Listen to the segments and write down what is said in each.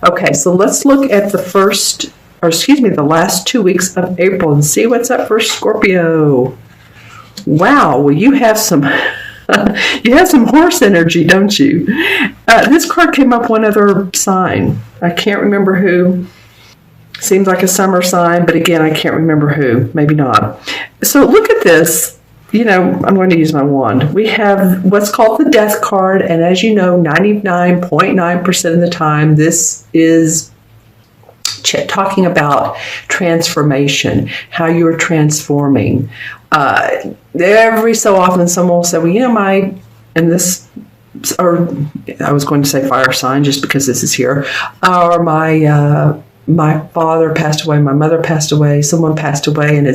Okay, so let's look at the last 2 weeks of April and see what's up for Scorpio. Wow, well, you have some horse energy, don't you? This card came up one other sign. I can't remember who. Seems like a summer sign, but again, I can't remember who. Maybe not. So look at this. I'm going to use my wand. We have what's called the Death card, and as you know, 99.9% of the time, this is talking about transformation, how you're transforming. Every so often, someone will say, well, I was going to say fire sign just because this is here, or my father passed away, my mother passed away, someone passed away, and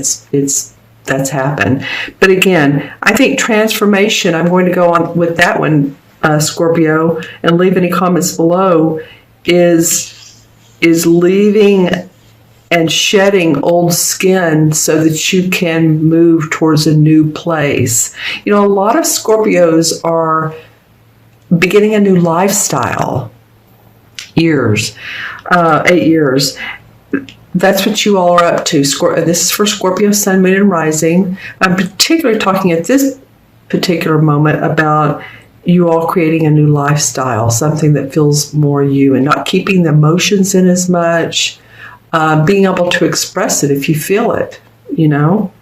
that's happened. But again, I think transformation, I'm going to go on with that one, Scorpio, and leave any comments below, is leaving and shedding old skin so that you can move towards a new place. A lot of Scorpios are beginning a new lifestyle. 8 years. That's what you all are up to. This is for Scorpio, Sun, Moon, and Rising. I'm particularly talking at this particular moment about you all creating a new lifestyle, something that feels more you and not keeping the emotions in as much, being able to express it if you feel it, Don't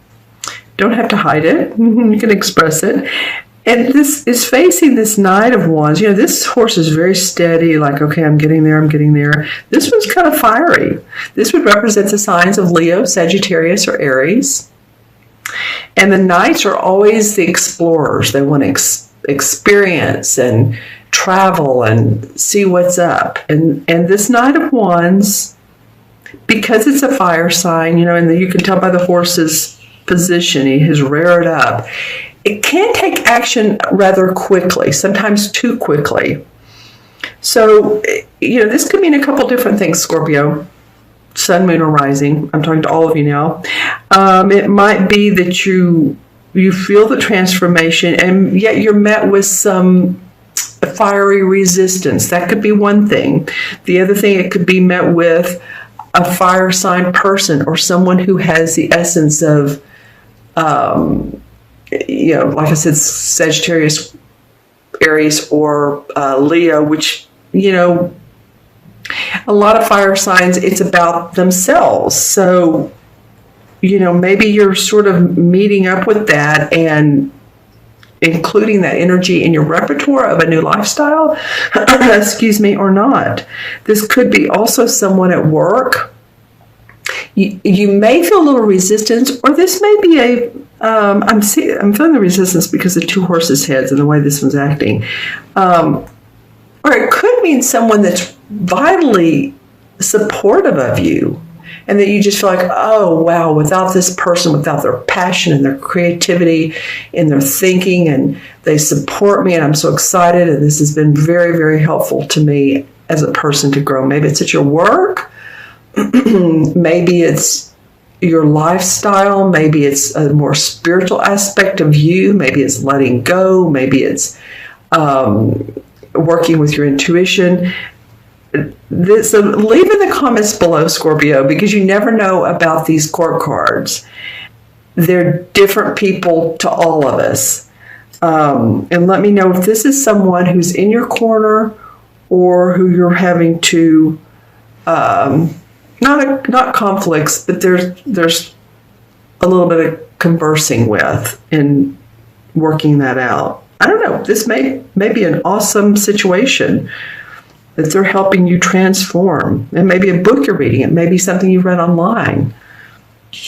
have to hide it. You can express it. And this is facing this Knight of Wands. This horse is very steady, like, okay, I'm getting there. This one's kind of fiery. This would represent the signs of Leo, Sagittarius, or Aries. And the Knights are always the explorers. They want to experience and travel and see what's up. And this Knight of Wands, because it's a fire sign, and you can tell by the horse's position, he has reared up. It can take action rather quickly, sometimes too quickly. So, this could mean a couple different things, Scorpio, Sun, Moon, or Rising. I'm talking to all of you now. It might be that you feel the transformation, and yet you're met with some fiery resistance. That could be one thing. The other thing, it could be met with a fire sign person or someone who has the essence of like I said, Sagittarius, Aries, or Leo, which, a lot of fire signs, it's about themselves. So, maybe you're sort of meeting up with that and including that energy in your repertoire of a new lifestyle, or not. This could be also someone at work. You may feel a little resistance, or this may be I'm feeling the resistance because of two horses' heads and the way this one's acting. Or it could mean someone that's vitally supportive of you, and that you just feel like, oh, wow, without this person, without their passion and their creativity and their thinking, and they support me, and I'm so excited, and this has been very, very helpful to me as a person to grow. Maybe it's at your work. Maybe it's your lifestyle. Maybe it's a more spiritual aspect of you. Maybe it's letting go. Maybe it's working with your intuition. So leave in the comments below, Scorpio, because you never know about these court cards. They're different people to all of us. And let me know if this is someone who's in your corner or who you're having to not conflicts, but there's a little bit of conversing with and working that out. I don't know. This may be an awesome situation that they're helping you transform. It may be a book you're reading. It may be something you read online,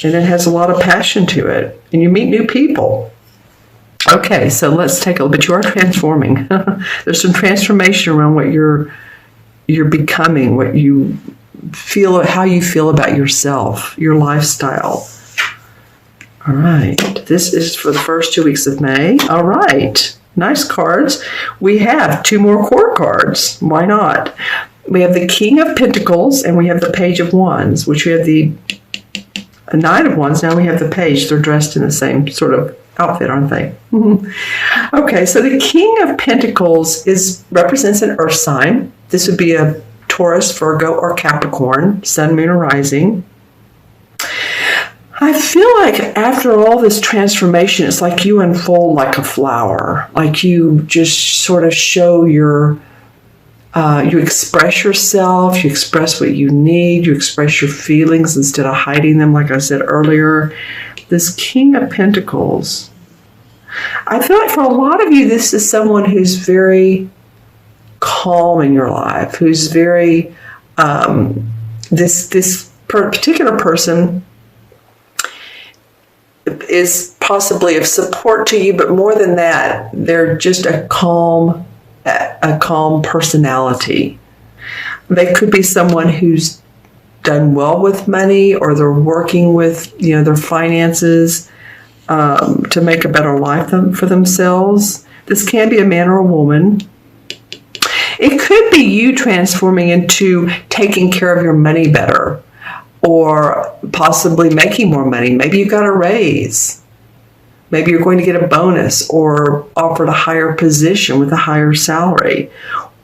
and it has a lot of passion to it, and you meet new people. Okay, so let's take a look. But you are transforming. There's some transformation around what you're becoming, what you feel, how you feel about yourself, your lifestyle. All right, this is for the first 2 weeks of May. All right, nice cards. We have 2 more court cards. Why not? We have the King of Pentacles and we have the Page of Wands, which we have the Knight of Wands. Now we have the Page. They're dressed in the same sort of outfit, aren't they? Okay, so the King of Pentacles represents an earth sign. This would be a Taurus, Virgo, or Capricorn, sun, moon, or rising. I feel like after all this transformation, it's like you unfold like a flower, like you just sort of show you express yourself, you express what you need, you express your feelings instead of hiding them, like I said earlier. This King of Pentacles. I feel like for a lot of you, this is someone who's very calm in your life, who's very, this particular person is possibly of support to you, but more than that, they're just a calm personality. They could be someone who's done well with money, or they're working with, their finances to make a better life for themselves. This can be a man or a woman. It could be you transforming into taking care of your money better, or possibly making more money. Maybe you got a raise. Maybe you're going to get a bonus or offered a higher position with a higher salary.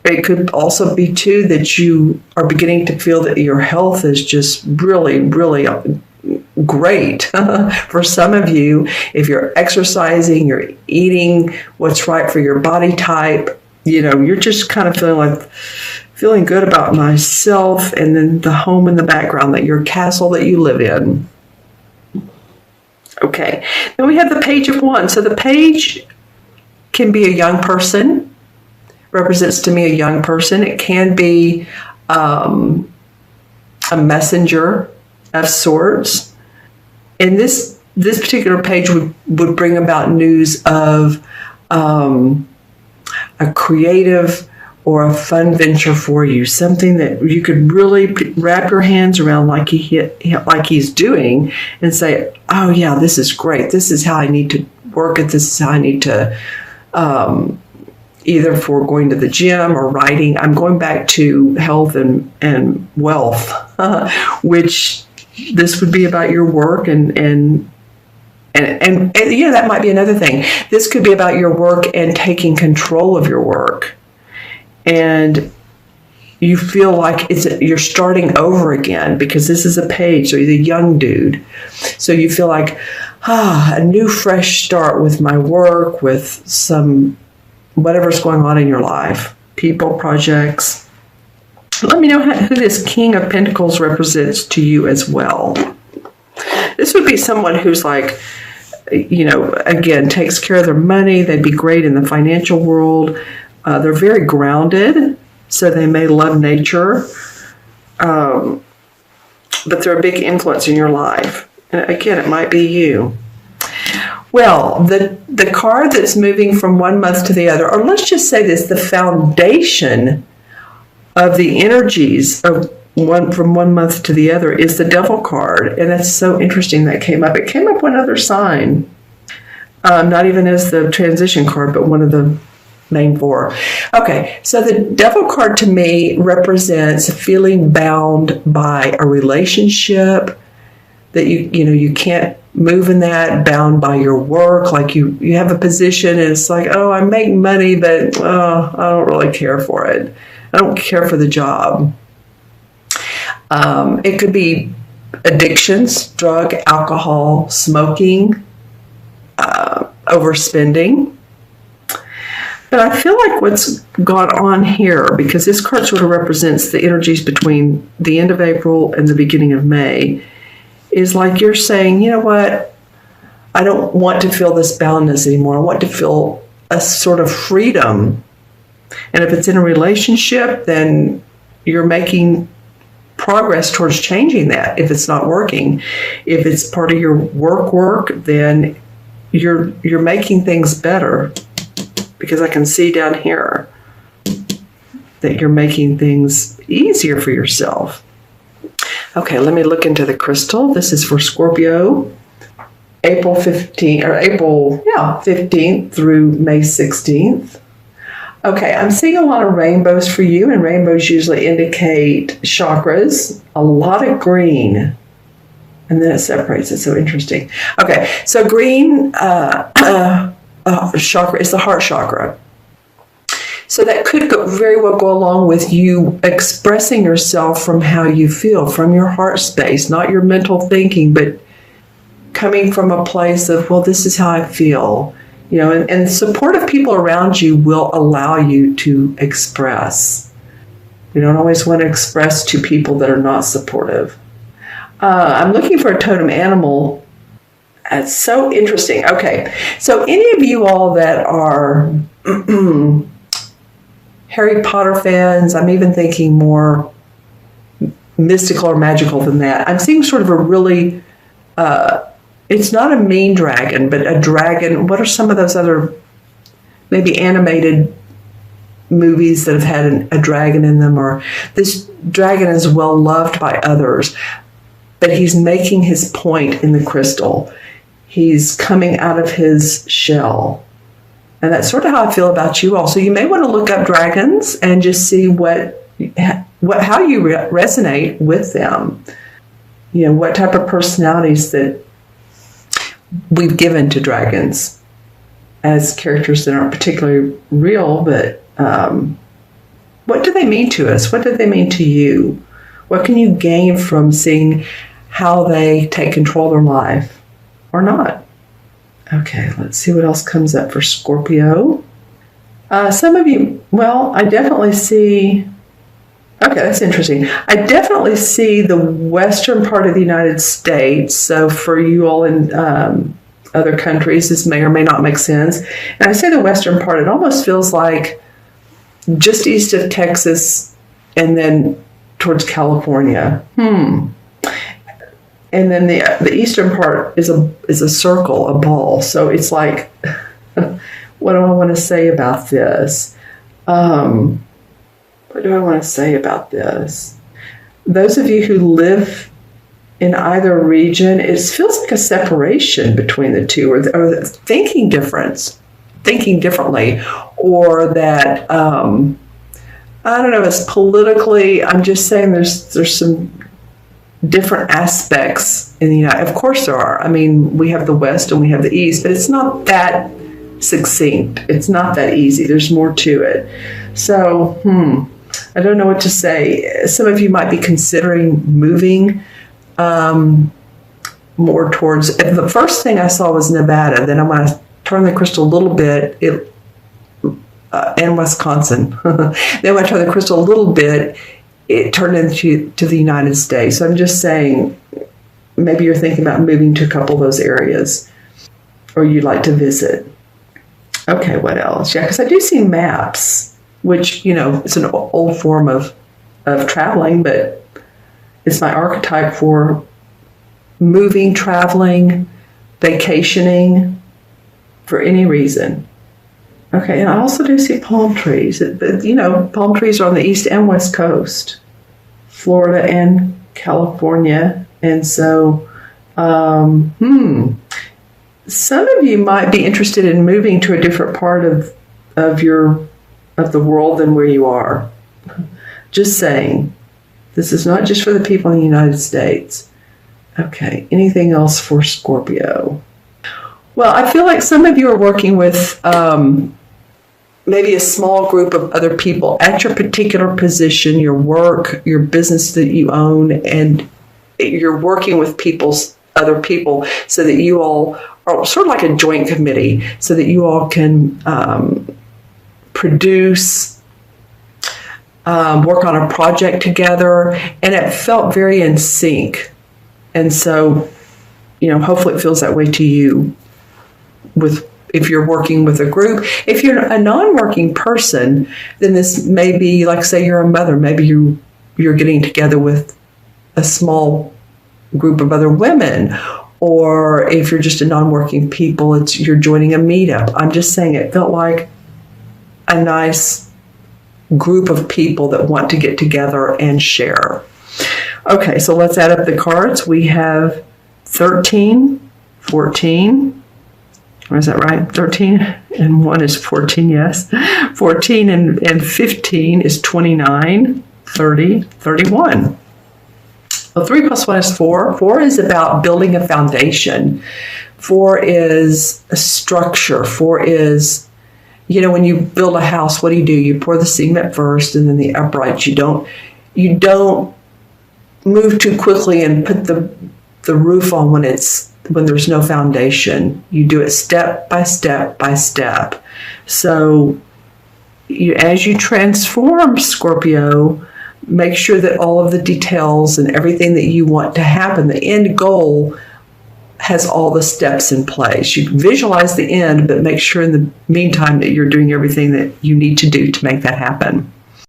It could also be, too, that you are beginning to feel that your health is just really, really great. For some of you, if you're exercising, you're eating what's right for your body type, you're just kind of feeling good about myself, and then the home in the background, that your castle that you live in. Okay, then we have the Page of Wands. So the page can be a young person, represents to me a young person. It can be a messenger of sorts. And this particular page would bring about news of a creative or a fun venture for you, something that you could really wrap your hands around like he's doing, and say, oh yeah, this is great. This is how I need to work it. This is how I need to, either for going to the gym or writing. I'm going back to health and wealth, which this would be about your work and that might be another thing. This could be about your work and taking control of your work. And you feel like you're starting over again, because this is a page, so you're the young dude. So you feel like, a new fresh start with my work, with some whatever's going on in your life, people, projects. Let me know who this King of Pentacles represents to you as well. This would be someone who's like, again, takes care of their money. They'd be great in the financial world. They're very grounded, so they may love nature, but they're a big influence in your life. And again, it might be you. Well, the card that's moving from one month to the other, or let's just say this, the foundation of the energies of from one month to the other is the Devil card. And that's so interesting that came up. It came up one other sign, not even as the transition card, but one of the main four. Okay, so the Devil card to me represents feeling bound by a relationship, that you can't move in that, bound by your work, like you have a position and it's like, oh, I make money, but I don't really care for it. I don't care for the job. It could be addictions, drug, alcohol, smoking, overspending. But I feel like what's gone on here, because this card sort of represents the energies between the end of April and the beginning of May, is like you're saying, you know what, I don't want to feel this boundness anymore. I want to feel a sort of freedom. And if it's in a relationship, then you're making progress towards changing that if it's not working. If it's part of your work, then you're making things better, because I can see down here that you're making things easier for yourself. Okay, let me look into the crystal. This is for Scorpio, April 15th through May 16th. Okay, I'm seeing a lot of rainbows for you, and rainbows usually indicate chakras, a lot of green, and then it separates. It's so interesting. Okay, so green chakra is the heart chakra. So that could very well go along with you expressing yourself from how you feel, from your heart space, not your mental thinking, but coming from a place of, well, this is how I feel. And supportive people around you will allow you to express. You don't always want to express to people that are not supportive. I'm looking for a totem animal. That's so interesting. Okay, so any of you all that are Harry Potter fans, I'm even thinking more mystical or magical than that. I'm seeing sort of a really, it's not a mean dragon, but a dragon. What are some of those other maybe animated movies that have had a dragon in them? Or this dragon is well loved by others, but he's making his point in the crystal. He's coming out of his shell. And that's sort of how I feel about you all. So you may want to look up dragons and just see how you resonate with them. What type of personalities that we've given to dragons as characters that aren't particularly real, but what do they mean to us? What do they mean to you? What can you gain from seeing how they take control of their life or not? Okay, let's see what else comes up for Scorpio. Some of you, I definitely see, okay, that's interesting. I definitely see the western part of the United States. So for you all in other countries, this may or may not make sense. And I say the western part, it almost feels like just east of Texas and then towards California. And then the eastern part is a circle, a ball. So it's like, what do I want to say about this? What do I want to say about this? Those of you who live in either region, it feels like a separation between the two, or thinking differently, or that I don't know. It's politically. I'm just saying there's some different aspects in the United. Of course there are. I mean, we have the West and we have the East, but it's not that succinct. It's not that easy. There's more to it. So, I don't know what to say. Some of you might be considering moving more towards. The first thing I saw was Nevada. Then I'm going to turn the crystal a little bit. And Wisconsin. Then when I turn the crystal a little bit, it turned into the United States. So I'm just saying, maybe you're thinking about moving to a couple of those areas, or you'd like to visit. Okay, what else? Yeah, because I do see maps, which, it's an old form of traveling, but it's my archetype for moving, traveling, vacationing, for any reason. Okay, and I also do see palm trees. But, palm trees are on the east and west coast, Florida and California. And so, some of you might be interested in moving to a different part of the world than where you are. Just saying, this is not just for the people in the United States. Okay, anything else for Scorpio? Well, I feel like some of you are working with maybe a small group of other people at your particular position, your work, your business that you own, and you're working with other people so that you all are sort of like a joint committee, so that you all can produce, work on a project together, and it felt very in sync. And so, hopefully it feels that way to you if you're working with a group. If you're a non-working person, then this may be like, say you're a mother, maybe you're getting together with a small group of other women, or if you're just a non-working people, you're joining a meetup. I'm just saying it felt like a nice group of people that want to get together and share. Okay, so let's add up the cards. We have 13, 14. Is that right? 13 and 1 is 14, yes. 14 and 15 is 29, 30, 31. Well, 3 plus 1 is 4. 4 is about building a foundation. 4 is a structure. 4 is when you build a house, what do? You pour the cement first and then the uprights. You don't move too quickly and put the roof on when there's no foundation. You do it step by step by step. So as you transform, Scorpio, make sure that all of the details and everything that you want to happen, the end goal, has all the steps in place. You can visualize the end, but make sure in the meantime that you're doing everything that you need to do to make that happen.